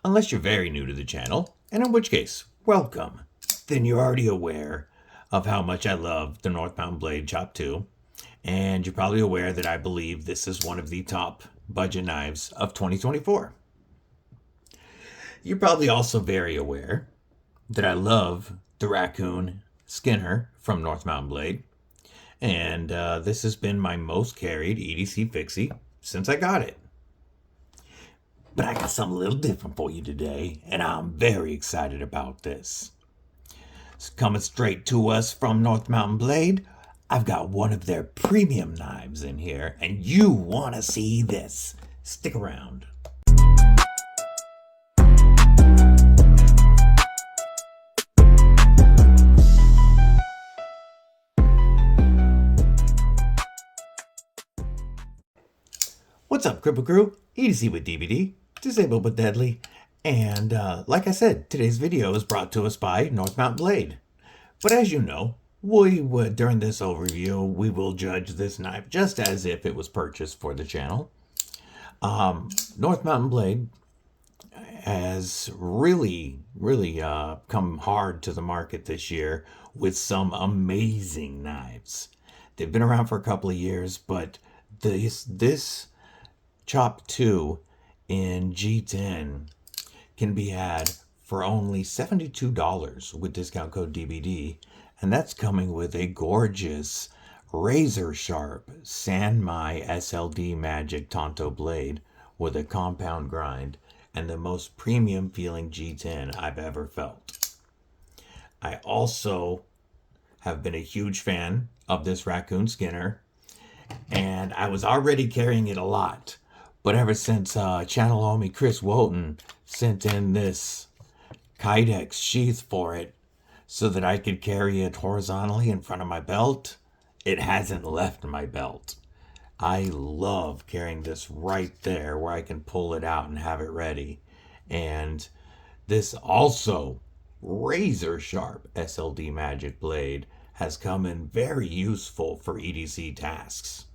unless you're very new to the channel, and in which case, welcome. Then you're already aware of how much I love the North Mountain Blade Chop 2, and you're probably aware that I believe this is one of the top budget knives of 2024. You're probably also very aware that I love the Raccoon Skinner from North Mountain Blade, and this has been my most carried EDC fixie since I got it. But I got something a little different for you today, and I'm very excited about this. It's coming straight to us from North Mountain Blade. I've got one of their premium knives in here, and you want to see this. Stick around. What's up, Cripple Crew? EDC with DVD, disabled but deadly. And like I said, today's video is brought to us by North Mountain Blade. But as you know, during this overview, we will judge this knife just as if it was purchased for the channel. North Mountain Blade has really come hard to the market this year with some amazing knives. They've been around for a couple of years, but this Chop 2 in G10 can be had for only $72 with discount code DBD, and that's coming with a gorgeous razor sharp San Mai SLD-Magic Tonto blade with a compound grind and the most premium feeling G10 I've ever felt. I also have been a huge fan of this Raccoon Skinner, and I was already carrying it a lot. But ever since channel homie Chris Wotton sent in this Kydex sheath for it so that I could carry it horizontally in front of my belt, it hasn't left my belt. I love carrying this right there where I can pull it out and have it ready. And this also razor sharp SLD-Magic blade has come in very useful for EDC tasks.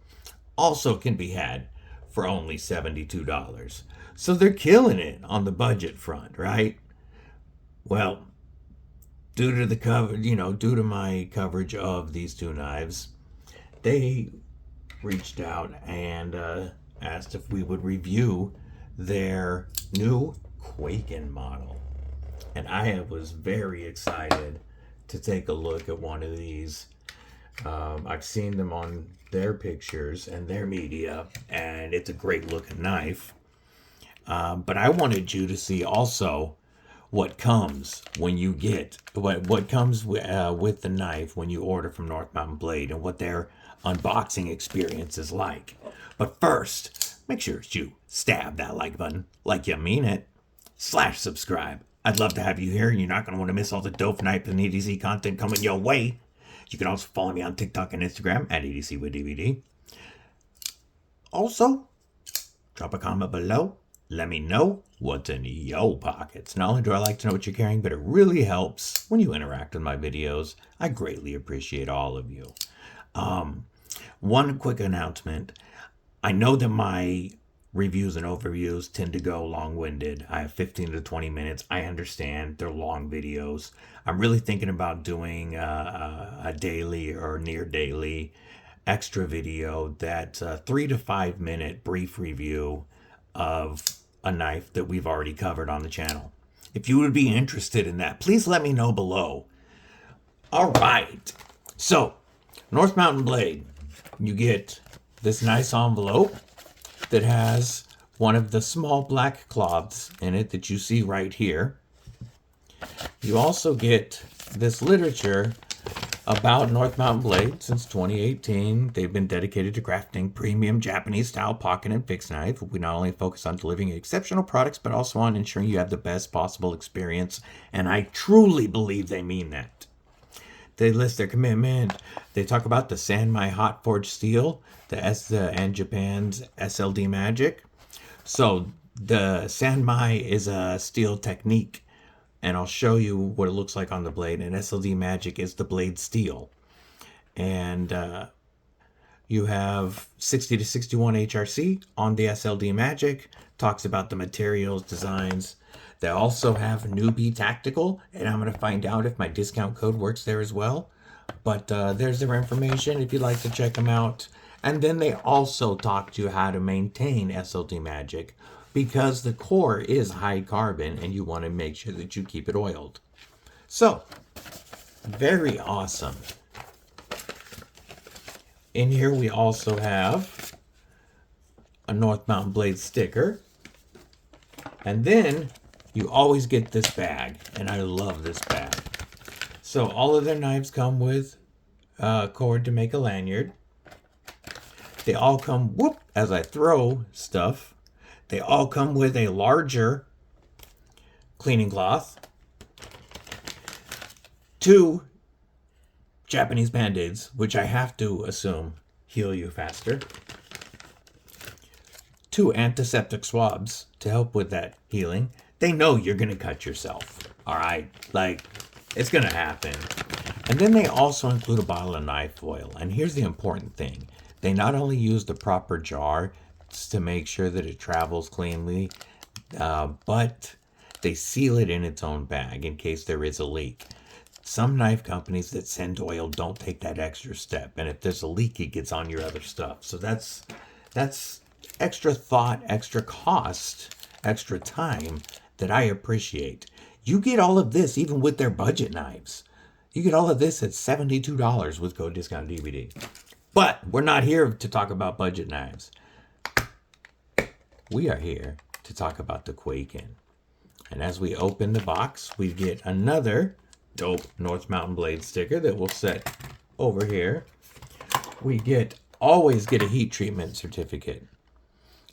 Also can be had for only $72. So they're killing it on the budget front, right? Well, due to my coverage of these two knives, they reached out and asked if we would review their new Quakin model. And I was very excited to take a look at one of these. I've seen them on their pictures and their media, and it's a great looking knife. But I wanted you to see also what comes when you get what comes with the knife when you order from North Mountain Blade and what their unboxing experience is like. But first, make sure you stab that like button like you mean it, /subscribe. I'd love to have you here, and you're not going to want to miss all the dope knife and EDC content coming your way. You can also follow me on TikTok and Instagram at EDC with DVD. Also, drop a comment below. Let me know what's in your pockets. Not only do I like to know what you're carrying, but it really helps when you interact with my videos. I greatly appreciate all of you. One quick announcement. I know that my reviews and overviews tend to go long-winded. I have 15 to 20 minutes. I understand they're long videos. I'm really thinking about doing a daily or near daily extra video that's a 3 to 5 minute brief review of a knife that we've already covered on the channel. If you would be interested in that, please let me know below. All right. So, North Mountain Blade, you get this nice envelope that has one of the small black cloths in it that you see right here. You also get this literature about North Mountain Blade. Since 2018, they've been dedicated to crafting premium Japanese-style pocket and fixed knife. We not only focus on delivering exceptional products, but also on ensuring you have the best possible experience, and I truly believe they mean that. They list their commitment. They talk about the San Mai hot forged steel, and Japan's SLD-Magic. So the San Mai is a steel technique, and I'll show you what it looks like on the blade. And SLD-Magic is the blade steel. And You have 60 to 61 HRC on the SLD-Magic. Talks about the materials, designs. They also have Newbie Tactical, and I'm going to find out if my discount code works there as well. But there's their information if you'd like to check them out. And then they also talk to you how to maintain SLD-Magic because the core is high carbon and you want to make sure that you keep it oiled. So, very awesome. In here we also have a North Mountain Blade sticker. And then you always get this bag, and I love this bag. So all of their knives come with cord to make a lanyard. They all come, whoop, as I throw stuff, they all come with a larger cleaning cloth, 2 Japanese Band-Aids, which I have to assume heal you faster, 2 antiseptic swabs to help with that healing. They know you're going to cut yourself, all right? Like, it's going to happen. And then they also include a bottle of knife oil. And here's the important thing. They not only use the proper jar to make sure that it travels cleanly, but they seal it in its own bag in case there is a leak. Some knife companies that send oil don't take that extra step. And if there's a leak, it gets on your other stuff. So that's extra thought, extra cost, extra time that I appreciate. You get all of this even with their budget knives. You get all of this at $72 with code discount DVD. But we're not here to talk about budget knives. We are here to talk about the Quakin. And as we open the box, we get another dope North Mountain Blade sticker that we'll set over here. We always get a heat treatment certificate.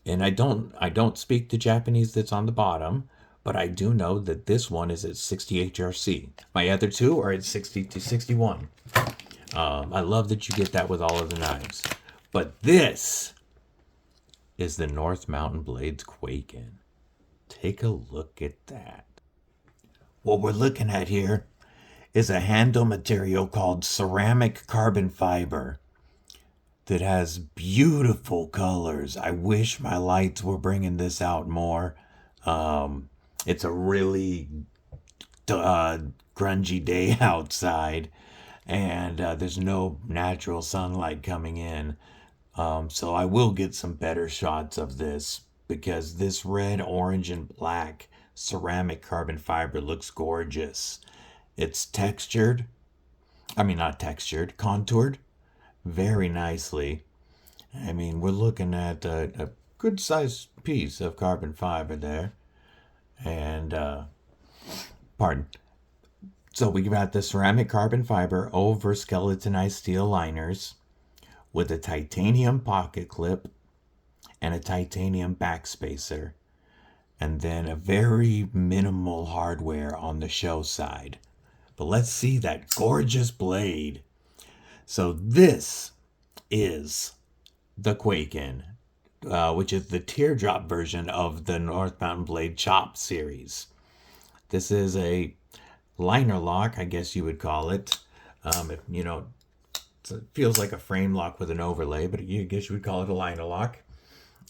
And I don't speak the Japanese that's on the bottom, but I do know that this one is at 60 HRC. My other 2 are at 60 to 61. I love that you get that with all of the knives. But this is the North Mountain Blade Kwaiken. Take a look at that. What we're looking at here is a handle material called ceramic carbon fiber that has beautiful colors. I wish my lights were bringing this out more. It's a really grungy day outside, and there's no natural sunlight coming in. So I will get some better shots of this because this red, orange, and black ceramic carbon fiber looks gorgeous. It's textured. I mean, not textured, contoured very nicely. I mean, we're looking at a good sized piece of carbon fiber there. And, pardon. So we got the ceramic carbon fiber over skeletonized steel liners with a titanium pocket clip and a titanium backspacer. And then a very minimal hardware on the show side. But let's see that gorgeous blade. So this is the Quakin, which is the Teardrop version of the North Mountain Blade Chop series. This is a liner lock, I guess you would call it. It feels like a frame lock with an overlay, but I guess you would call it a liner lock.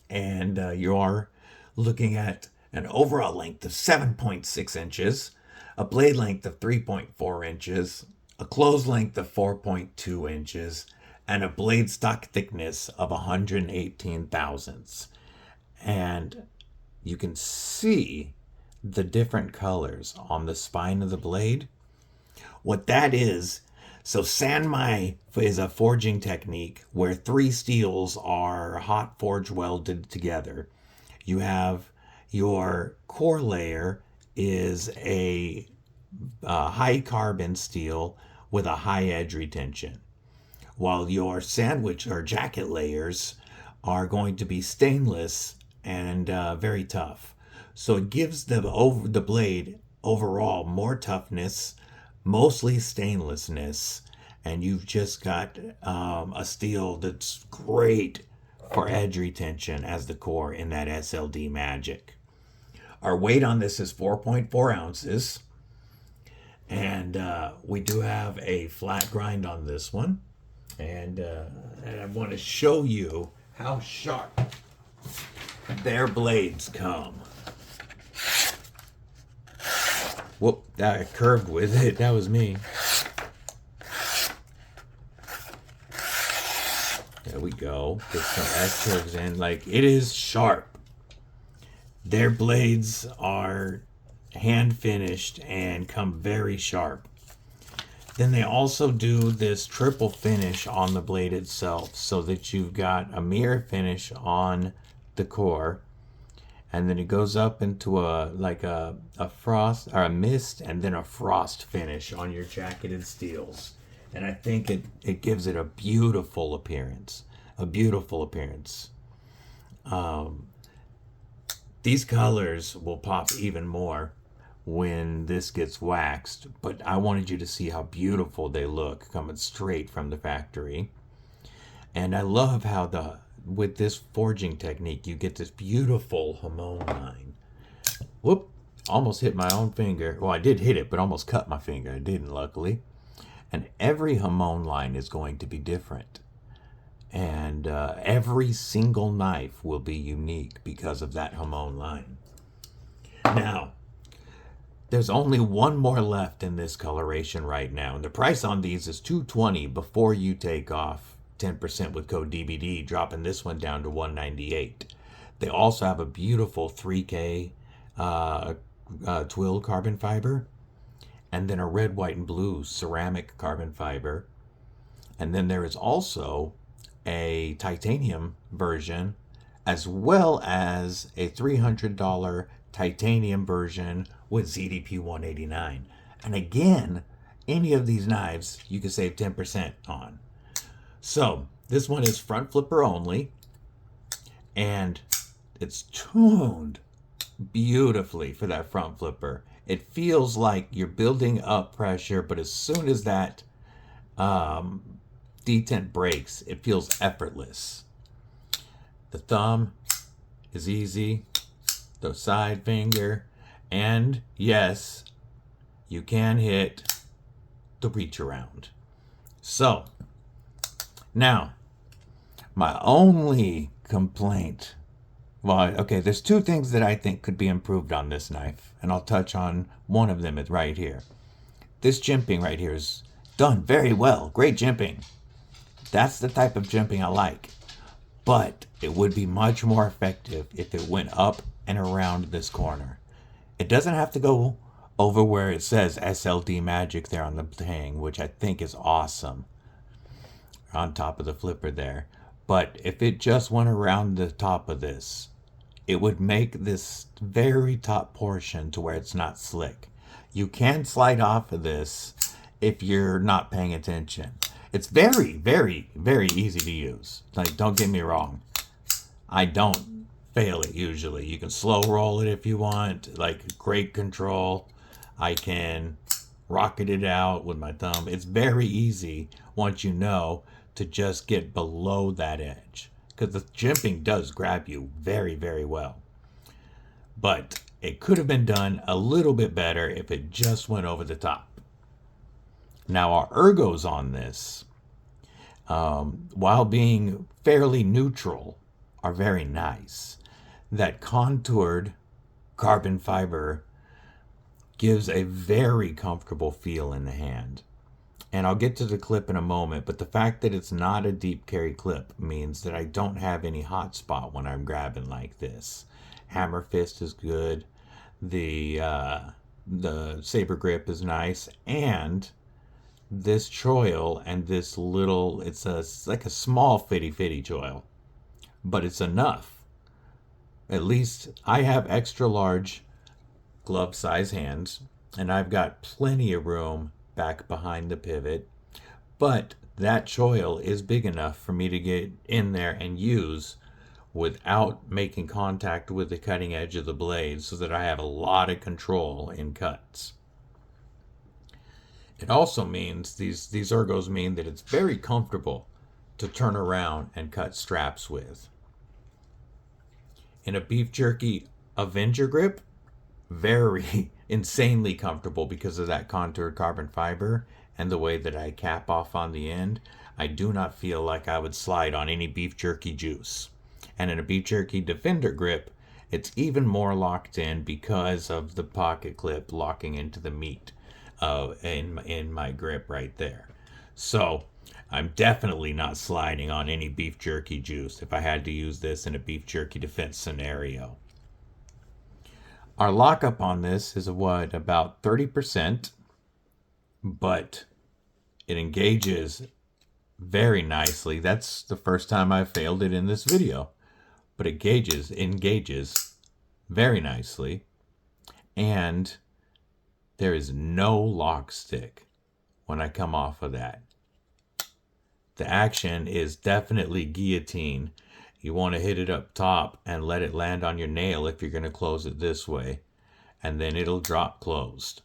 And you are looking at an overall length of 7.6 inches, a blade length of 3.4 inches, a close length of 4.2 inches, and a blade stock thickness of 118 thousandths. And you can see the different colors on the spine of the blade. What that is, so San Mai is a forging technique where 3 steels are hot forge welded together. You have your core layer is a high carbon steel with a high edge retention, while your sandwich or jacket layers are going to be stainless and very tough. So it gives the blade overall more toughness, mostly stainlessness, and you've just got a steel that's great for edge retention as the core in that SLD-Magic. Our weight on this is 4.4 ounces, and we do have a flat grind on this one. And I want to show you how sharp their blades come. Whoop, I curved with it. That was me. There we go. Get some S-curves in. Like, it is sharp. Their blades are hand finished and come very sharp. Then they also do this triple finish on the blade itself, so that you've got a mirror finish on the core, and then it goes up into a frost or a mist, and then a frost finish on your jacketed steels. And I think it gives it a beautiful appearance. These colors will pop even more when this gets waxed, but I wanted you to see how beautiful they look coming straight from the factory. And I love how with this forging technique you get this beautiful hamon line. Whoop, almost hit my own finger. Well, I did hit it, but almost cut my finger. I didn't, luckily. And every hamon line is going to be different, and every single knife will be unique because of that hamon line. Now, there's only one more left in this coloration right now, and the price on these is $220 before you take off 10% with code DBD, dropping this one down to $198. They also have a beautiful 3K twill carbon fiber, and then a red, white, and blue ceramic carbon fiber. And then there is also a titanium version, as well as a $300 titanium version with ZDP 189. And again, any of these knives you can save 10% on. So this one is front flipper only, and it's tuned beautifully for that front flipper. It feels like you're building up pressure, but as soon as that detent breaks, it feels effortless. The thumb is easy, the side finger, and yes, you can hit the reach around. So now, my only complaint, well, okay, there's two things that I think could be improved on this knife, and I'll touch on one of them right here. This jimping right here is done very well. Great jimping. That's the type of jimping I like. But it would be much more effective if it went up and around this corner. It doesn't have to go over where it says SLD-Magic there on the thing, which I think is awesome, on top of the flipper there. But if it just went around the top of this, it would make this very top portion to where it's not slick. You can slide off of this if you're not paying attention. It's very, very, very easy to use. Like, don't get me wrong. I don't fail it usually. You can slow roll it if you want. Like, great control. I can rocket it out with my thumb. It's very easy once you know to just get below that edge, because the jimping does grab you very, very well. But it could have been done a little bit better if it just went over the top. Now, our ergos on this, while being fairly neutral, are very nice. That contoured carbon fiber gives a very comfortable feel in the hand. And I'll get to the clip in a moment, but the fact that it's not a deep carry clip means that I don't have any hot spot when I'm grabbing like this. Hammer fist is good. The saber grip is nice, and this choil and this little, it's like a small fitty choil, but it's enough. At least I have extra large glove size hands, and I've got plenty of room back behind the pivot, but that choil is big enough for me to get in there and use without making contact with the cutting edge of the blade, so that I have a lot of control in cuts. It also means, these ergos mean that it's very comfortable to turn around and cut straps with. In a beef jerky Avenger grip, very insanely comfortable because of that contoured carbon fiber and the way that I cap off on the end. I do not feel like I would slide on any beef jerky juice. And in a beef jerky Defender grip, it's even more locked in because of the pocket clip locking into the meat in my grip right there. So I'm definitely not sliding on any beef jerky juice if I had to use this in a beef jerky defense scenario. Our lockup on this is about 30%, but it engages very nicely. That's the first time I failed it in this video, but it engages very nicely, and there is no lock stick when I come off of that. The action is definitely guillotine. You want to hit it up top and let it land on your nail if you're going to close it this way, and then it'll drop closed.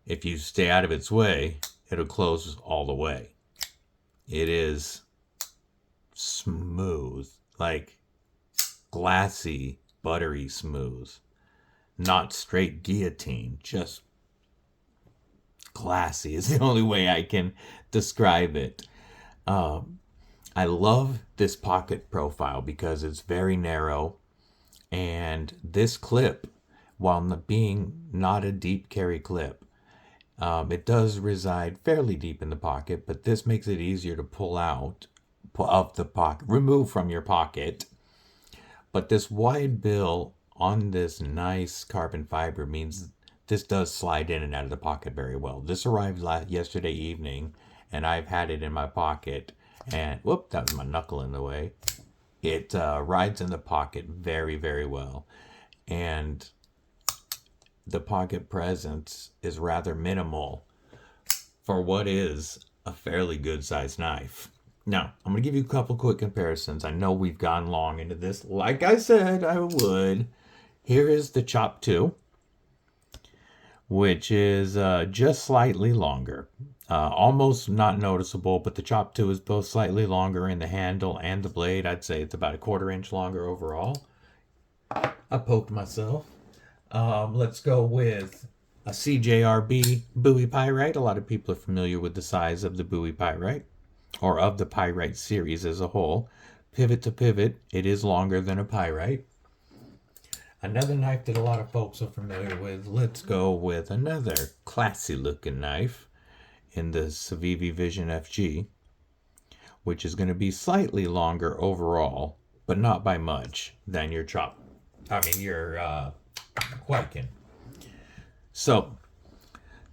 If you stay out of its way, it'll close all the way. It is smooth, like glassy, buttery smooth. Not straight guillotine, just glassy is the only way I can describe it. I love this pocket profile because it's very narrow, and this clip, while being not a deep carry clip, it does reside fairly deep in the pocket, but this makes it easier to pull out of the pocket, remove from your pocket. But this wide bill on this nice carbon fiber means this does slide in and out of the pocket very well. This arrived yesterday evening, and I've had it in my pocket, and whoop, that was my knuckle in the way. It rides in the pocket very, very well, and the pocket presence is rather minimal for what is a fairly good sized knife. Now, I'm going to give you a couple quick comparisons. I know we've gone long into this, like I said I would. Here is the Chop 2, which is just slightly longer. Almost not noticeable, but the Chop 2 is both slightly longer in the handle and the blade. I'd say it's about a 1/4 inch longer overall. I poked myself. Let's go with a CJRB Bowie Pyrite. A lot of people are familiar with the size of the Bowie Pyrite, or of the Pyrite series as a whole. Pivot to pivot, it is longer than a Pyrite. Another knife that a lot of folks are familiar with, let's go with another classy looking knife in the Civivi Vision FG, which is going to be slightly longer overall, but not by much, than your Quakin. So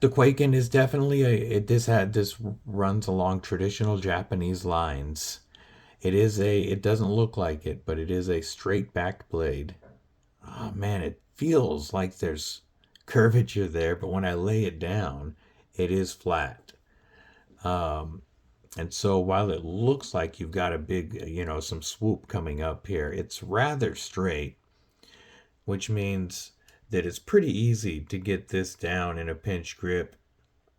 the Quakin is definitely this runs along traditional Japanese lines. It doesn't look like it, but it is a straight back blade. Oh man, it feels like there's curvature there, but when I lay it down, it is flat. And so while it looks like you've got a big, some swoop coming up here, it's rather straight, which means that it's pretty easy to get this down in a pinch grip.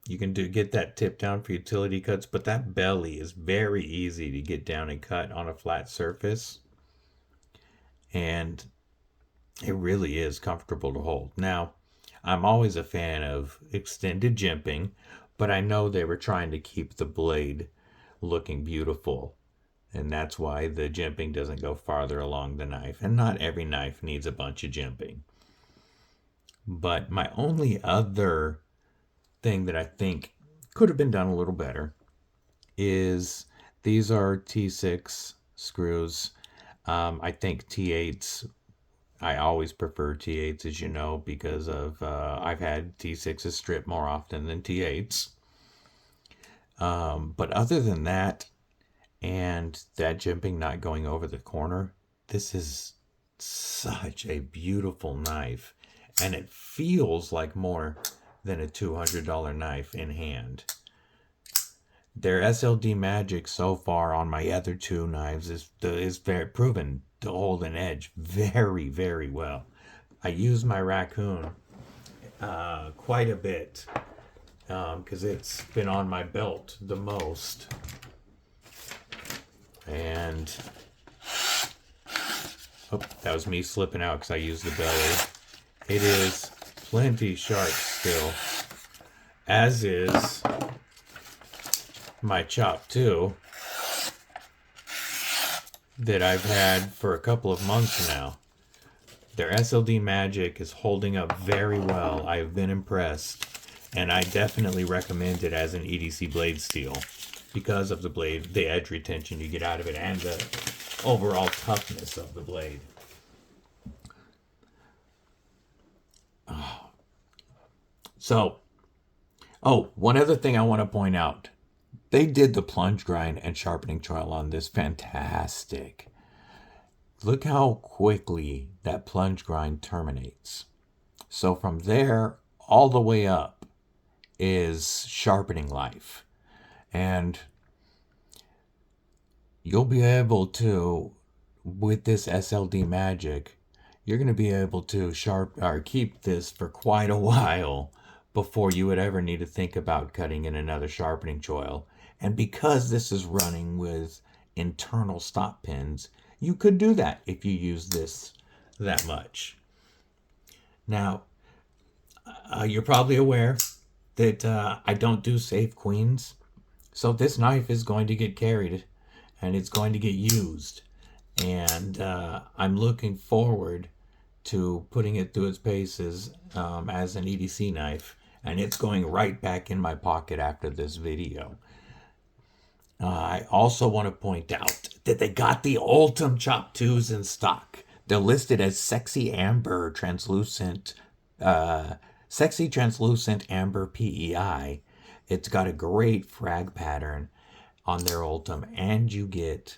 You can get that tip down for utility cuts, but that belly is very easy to get down and cut on a flat surface. And it really is comfortable to hold. Now, I'm always a fan of extended jimping, but I know they were trying to keep the blade looking beautiful, and that's why the jimping doesn't go farther along the knife. And not every knife needs a bunch of jimping. But my only other thing that I think could have been done a little better is these are T6 screws. I think T8s, I always prefer T8s, as you know, because of I've had T6s strip more often than T8s. But other than that, and that jimping not going over the corner, this is such a beautiful knife, and it feels like more than a $200 knife in hand. Their SLD-Magic so far on my other two knives is very proven to hold an edge very, very well. I use my Raccoon quite a bit because it's been on my belt the most. And that was me slipping out because I used the belly. It is plenty sharp still, as is my Chop 2 that I've had for a couple of months now. Their SLD-Magic is holding up very well. I've been impressed. And I definitely recommend it as an EDC blade steel because of the blade, the edge retention you get out of it, and the overall toughness of the blade. One other thing I want to point out. They did the plunge grind and sharpening choil on this fantastic. Look how quickly that plunge grind terminates. So from there all the way up is sharpening life. And you'll be able to, with this SLD-Magic, you're going to be able to keep this for quite a while before you would ever need to think about cutting in another sharpening choil. And because this is running with internal stop pins, you could do that if you use this that much. Now, you're probably aware that I don't do safe queens. So this knife is going to get carried and it's going to get used. And I'm looking forward to putting it through its paces as an EDC knife. And it's going right back in my pocket after this video. I also want to point out that they got the Ultim Chop 2s in stock. They're listed as Sexy Translucent Amber PEI. It's got a great frag pattern on their Ultim, and you get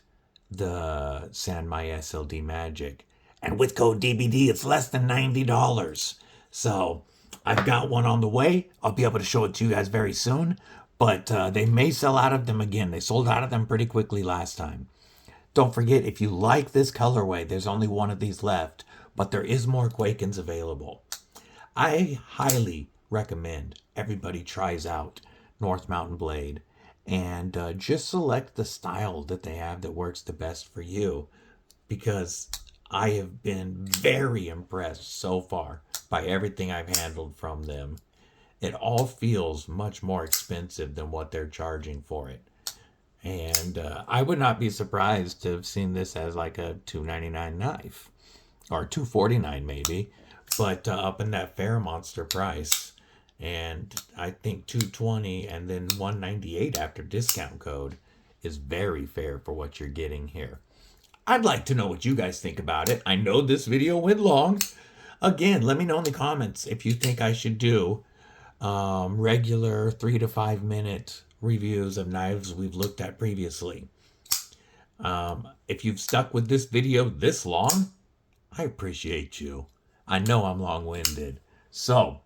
the San Mai SLD-Magic. And with code DBD, it's less than $90. So I've got one on the way. I'll be able to show it to you guys very soon. But they may sell out of them again. They sold out of them pretty quickly last time. Don't forget, if you like this colorway, there's only one of these left. But there is more Quakins available. I highly recommend everybody tries out North Mountain Blade. And just select the style that they have that works the best for you. Because I have been very impressed so far by everything I've handled from them. It all feels much more expensive than what they're charging for it. And I would not be surprised to have seen this as like a $2.99 knife. Or $2.49 maybe. But up in that fair monster price. And I think $2.20 and then $1.98 after discount code is very fair for what you're getting here. I'd like to know what you guys think about it. I know this video went long. Again, let me know in the comments if you think I should do regular 3 to 5 minute reviews of knives we've looked at previously. If you've stuck with this video this long, I appreciate you. I know I'm long-winded. So,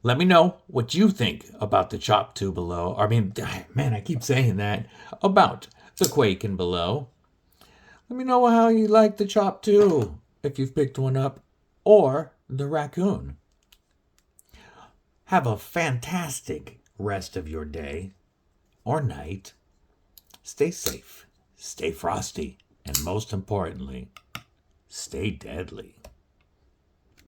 let me know what you think about the Chop 2 below. I mean, man, I keep saying that. About the Quakin below. Let me know how you like the Chop 2, if you've picked one up, or the Raccoon. Have a fantastic rest of your day or night. Stay safe, stay frosty, and most importantly, stay deadly.